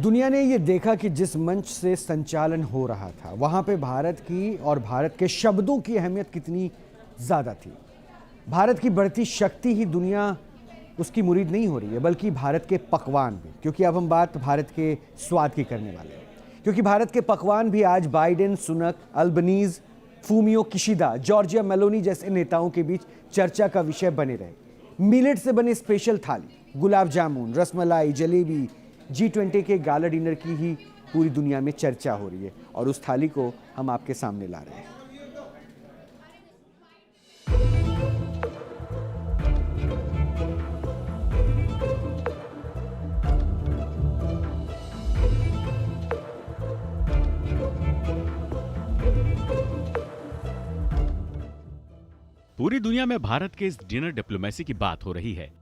दुनिया ने ये देखा कि जिस मंच से संचालन हो रहा था वहां पे भारत की और भारत के शब्दों की अहमियत कितनी ज़्यादा थी। भारत की बढ़ती शक्ति ही दुनिया उसकी मुरीद नहीं हो रही है, बल्कि भारत के पकवान भी, क्योंकि अब हम बात भारत के स्वाद की करने वाले हैं। क्योंकि भारत के पकवान भी आज Biden, Sunak, Albanese, Fumio Kishida, Giorgia Meloni जैसे नेताओं के बीच चर्चा का विषय बने रहे। मिलेट से बने स्पेशल थाली, गुलाब जामुन, रसमलाई, जलेबी, G20 के गाला डिनर की ही पूरी दुनिया में चर्चा हो रही है और उस थाली को हम आपके सामने ला रहे हैं। पूरी दुनिया में भारत के इस डिनर डिप्लोमेसी की बात हो रही है।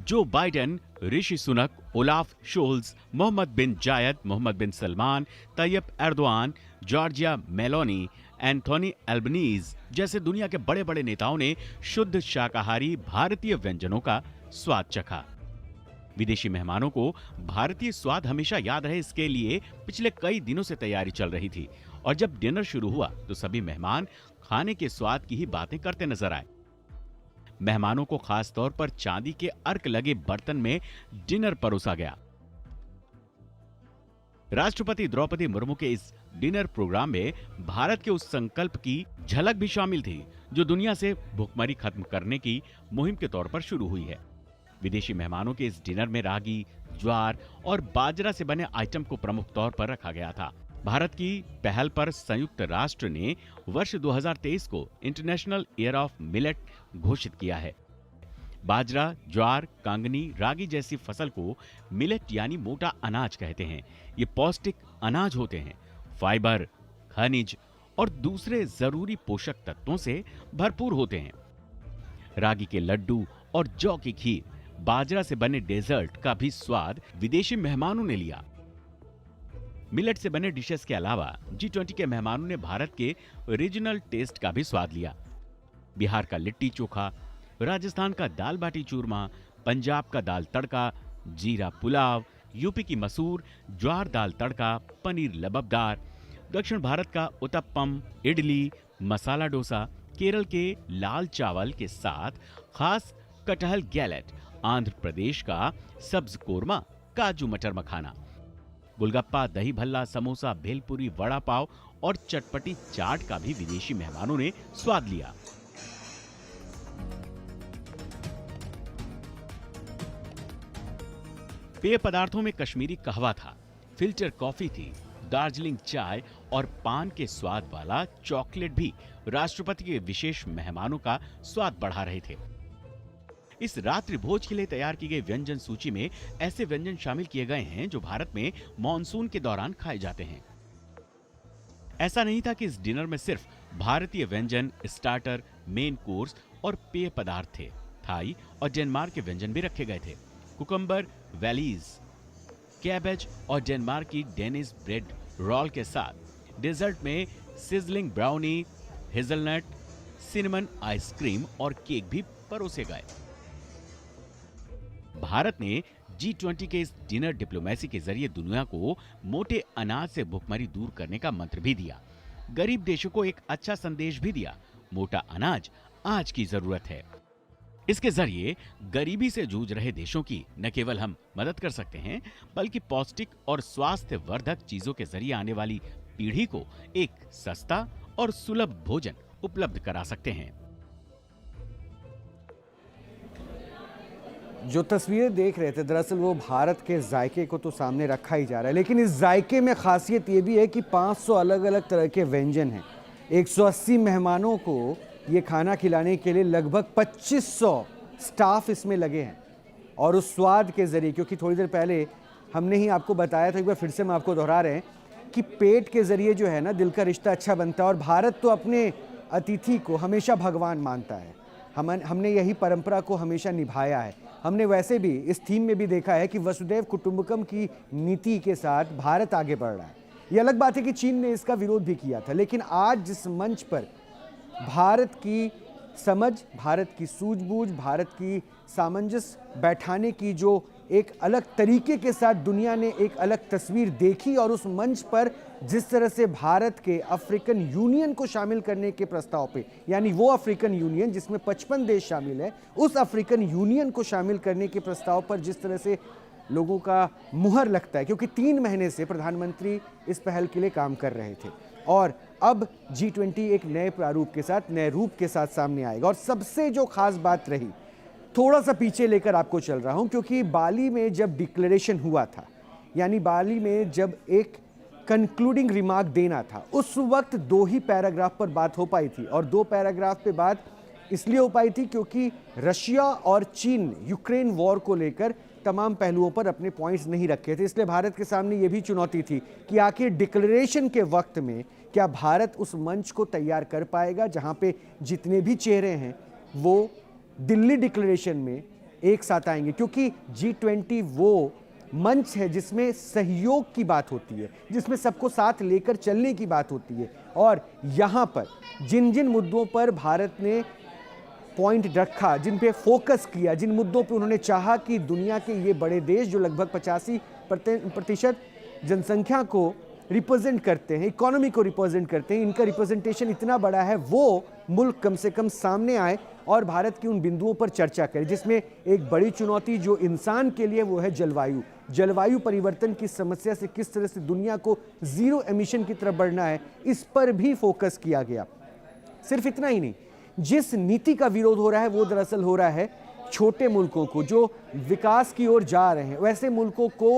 Joe Biden, Rishi Sunak, Olaf Scholz, Mohammed bin Zayed, Mohammed bin Salman, Tayyip Erdogan, Giorgia Meloni, Anthony Albanese जैसे दुनिया के बड़े बड़े नेताओं ने शुद्ध शाकाहारी भारतीय व्यंजनों का स्वाद चखा। विदेशी मेहमानों को भारतीय स्वाद हमेशा याद रहे, इसके लिए पिछले कई दिनों से तैयारी चल रही थी और जब डिनर शुरू हुआ तो सभी मेहमान खाने के स्वाद की ही बातें करते नजर आए। मेहमानों को खास तौर पर चांदी के अर्क लगे बर्तन में डिनर परोसा गया। राष्ट्रपति द्रौपदी मुर्मू के इस डिनर प्रोग्राम में भारत के उस संकल्प की झलक भी शामिल थी जो दुनिया से भूखमरी खत्म करने की मुहिम के तौर पर शुरू हुई है। विदेशी मेहमानों के इस डिनर में रागी, ज्वार और बाजरा से बने आइटम को प्रमुख तौर पर रखा गया था। भारत की पहल पर संयुक्त राष्ट्र ने वर्ष 2023 को इंटरनेशनल ईयर ऑफ मिलेट घोषित किया है। बाजरा, ज्वार, कांगनी, रागी जैसी फसल को मिलेट यानी मोटा अनाज कहते हैं। ये पौष्टिक अनाज होते हैं। फाइबर, खनिज और दूसरे जरूरी पोषक तत्वों से भरपूर होते हैं। रागी के लड्डू और जौ की खीर, बाजरा से बने डेजर्ट का भी स्वाद विदेशी मेहमानों ने लिया। मिलेट से बने डिशेस के अलावा G20 के मेहमानों ने भारत के रीजनल टेस्ट का भी स्वाद लिया। बिहार का लिट्टी चोखा, राजस्थान का दाल बाटी चूरमा, पंजाब का दाल तड़का, जीरा पुलाव, यूपी की मसूर, ज्वार दाल तड़का, पनीर लबबदार, दक्षिण भारत का उत्तपम, इडली, मसाला डोसा, केरल के लाल चावल के साथ खास कटहल गैलेट, आंध्र प्रदेश का सब्ज कोरमा, काजू मटर मखाना, गोलगप्पा, दही भल्ला, समोसा, भेलपुरी, वड़ा पाव और चटपटी चाट का भी विदेशी मेहमानों ने स्वाद लिया। पेय पदार्थों में कश्मीरी कहवा था, फिल्टर कॉफी थी, दार्जिलिंग चाय और पान के स्वाद वाला चॉकलेट भी राष्ट्रपति के विशेष मेहमानों का स्वाद बढ़ा रहे थे। इस रात्रि भोज के लिए तैयार की गई व्यंजन सूची में ऐसे व्यंजन शामिल किए गए हैं जो भारत में मॉनसून के दौरान खाए जाते हैं। ऐसा नहीं था कि इस डिनर में सिर्फ भारतीय व्यंजन, स्टार्टर, मेन कोर्स और पेय पदार्थ थे। थाई और डेनमार्क के व्यंजन भी रखे गए थे। कुकम्बर, वैलीज, कैबेज और डेनमार्क की डेनिस ब्रेड रोल के साथ डेजर्ट में sizzling brownie, hazelnut, cinnamon ice cream और केक भी परोसे गए। भारत ने G20 के इस डिनर डिप्लोमेसी के जरिए दुनिया को मोटे अनाज से भुखमरी दूर करने का मंत्र भी दिया। गरीब देशों को एक अच्छा संदेश भी दिया। मोटा अनाज आज की जरूरत है। इसके जरिए गरीबी से जूझ रहे देशों की न केवल हम मदद कर सकते हैं, बल्कि पौष्टिक और स्वास्थ्य वर्धक चीजों के जरिए आने वाली पीढ़ी को एक सस्ता और सुलभ भोजन उपलब्ध करा सकते हैं। जो तस्वीरें देख रहे थे दरअसल वो भारत के जायके को तो सामने रखा ही जा रहा है, लेकिन इस जायके में खासियत ये भी है कि 500 अलग अलग तरह के व्यंजन हैं। 180 मेहमानों को ये खाना खिलाने के लिए लगभग 2500 स्टाफ इसमें लगे हैं। और उस स्वाद के ज़रिए, क्योंकि थोड़ी देर पहले हमने ही आपको बताया था, एक बार फिर से हम आपको दोहरा रहे हैं कि पेट के ज़रिए जो है ना दिल का रिश्ता अच्छा बनता है। और भारत तो अपने अतिथि को हमेशा भगवान मानता है। हमने यही परंपरा को हमेशा निभाया है। हमने वैसे भी इस थीम में भी देखा है कि वसुधैव कुटुंबकम की नीति के साथ भारत आगे बढ़ रहा है। ये अलग बात है कि चीन ने इसका विरोध भी किया था, लेकिन आज जिस मंच पर भारत की समझ, भारत की सूझबूझ, भारत की सामंजस्य बैठाने की जो एक अलग तरीके के साथ दुनिया ने एक अलग तस्वीर देखी और उस मंच पर जिस तरह से भारत के अफ्रीकन यूनियन को शामिल करने के प्रस्ताव पे, यानी वो अफ्रीकन यूनियन जिसमें 55 देश शामिल है, उस अफ्रीकन यूनियन को शामिल करने के प्रस्ताव पर जिस तरह से लोगों का मुहर लगता है, क्योंकि 3 महीने से प्रधानमंत्री इस पहल के लिए काम कर रहे थे और अब G20 एक नए प्रारूप के साथ, नए रूप के साथ सामने आएगा। और सबसे जो खास बात रही, थोड़ा सा पीछे लेकर आपको चल रहा हूं, क्योंकि बाली में जब डिक्लेरेशन हुआ था, यानी बाली में जब एक कंक्लूडिंग रिमार्क देना था, उस वक्त 2 ही पैराग्राफ पर बात हो पाई थी। और 2 पैराग्राफ पे बात इसलिए हो पाई थी क्योंकि रशिया और चीन ने यूक्रेन वॉर को लेकर तमाम पहलुओं पर अपने पॉइंट्स नहीं रखे थे। इसलिए भारत के सामने ये भी चुनौती थी कि आखिर डिक्लेरेशन के वक्त में क्या भारत उस मंच को तैयार कर पाएगा जहां पे जितने भी चेहरे हैं वो दिल्ली डिक्लेरेशन में एक साथ आएंगे, क्योंकि G20 वो मंच है जिसमें सहयोग की बात होती है, जिसमें सबको साथ लेकर चलने की बात होती है। और यहाँ पर जिन जिन मुद्दों पर भारत ने पॉइंट रखा, जिन पे फोकस किया, जिन मुद्दों पे उन्होंने चाहा कि दुनिया के ये बड़े देश जो लगभग 85% जनसंख्या को रिप्रेजेंट करते हैं, इकोनॉमी को रिप्रेजेंट करते हैं, इनका रिप्रेजेंटेशन इतना बड़ा है, वो मुल्क कम से कम सामने आए और भारत की उन बिंदुओं पर चर्चा करें, जिसमें एक बड़ी चुनौती जो इंसान के लिए वो है जलवायु परिवर्तन की समस्या से किस तरह से दुनिया को जीरो एमिशन की तरफ बढ़ना है, इस पर भी फोकस किया गया। सिर्फ इतना ही नहीं, जिस नीति का विरोध हो रहा है वो दरअसल हो रहा है छोटे मुल्कों को जो विकास की ओर जा रहे हैं, वैसे मुल्कों को